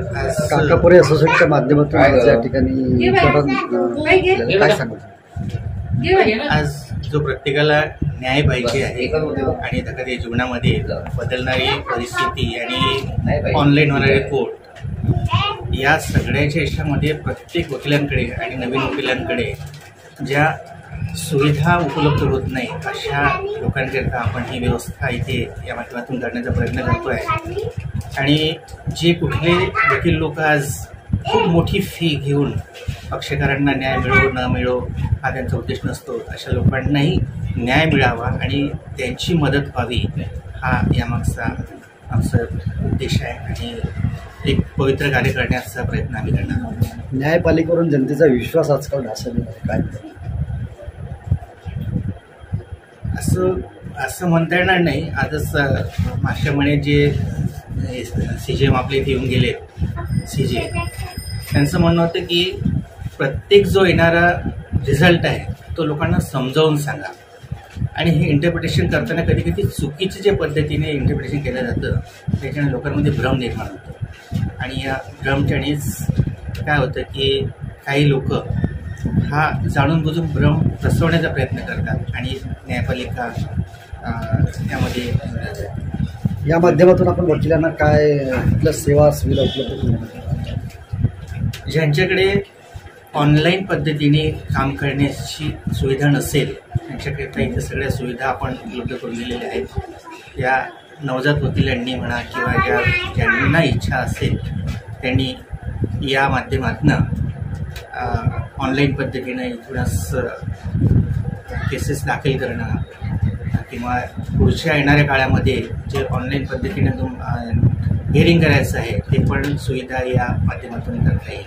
काकापुरे असोसिएशनच्या माध्यमातून आज या ठिकाणी काय सांगू? आज जो प्रत्येकाला न्याय पाहिजे आहे आणि एखाद्या जीवनामध्ये बदलणारी परिस्थिती आणि ऑनलाईन होणारे कोर्ट या सगळ्याच्या यशामध्ये प्रत्येक वकिलांकडे आणि नवीन वकिलांकडे ज्या सुविधा उपलब्ध होत नाही अशा लोकांकरिता आपण ही व्यवस्था इथे या माध्यमातून करण्याचा प्रयत्न करतो आहे। आणि जे कुठले वकील लोक आज खूप मोठी फी घेऊन पक्षकारांना न्याय मिळो न मिळो हा त्यांचा उद्देश नसतो, अशा लोकांनाही न्याय मिळावा आणि त्यांची मदत व्हावी हा यामागचा आमचा उद्देश आहे आणि एक पवित्र कार्य करण्याचा प्रयत्न आम्ही करणार आहोत। न्यायपालिकेवरून जनतेचा विश्वास आजकाल ढासळलेला आहे, काय असं म्हणता येणार नाही। आजच मागच्या महिन्यात जे CJ आपले इथे येऊन गेलेत CJ, त्यांचं म्हणणं होतं की प्रत्येक जो येणारा रिझल्ट आहे तो लोकांना समजावून सांगा आणि हे इंटरप्रिटेशन करताना कधी कधी चुकीच्या ज्या पद्धतीने इंटरप्रिटेशन केलं जातं त्याच्याने लोकांमध्ये भ्रम निर्माण होतो आणि या भ्रमच्यानेच काय होतं की काही लोक हा जाणून बुजून भ्रम पसरवण्याचा प्रयत्न करतात आणि न्यायपालिका त्यामध्ये या माध्यमातून आपण वकिलांना काय कुठल्या सेवा सुविधा उपलब्ध करून ज्यांच्याकडे ऑनलाईन पद्धतीने काम करण्याची सुविधा नसेल त्यांच्याकरिता इथे सगळ्या सुविधा आपण उपलब्ध करून दिलेल्या आहेत। या नवजात वकिलांनी म्हणा किंवा ज्यांना इच्छा असेल त्यांनी या माध्यमातून ऑनलाईन पद्धतीने इथूनच केसेस दाखल करणं किंवा पुढच्या येणाऱ्या काळामध्ये जे ऑनलाईन पद्धतीने हिअरिंग करायचं आहे ते पण सुविधा या माध्यमातून करता येईल।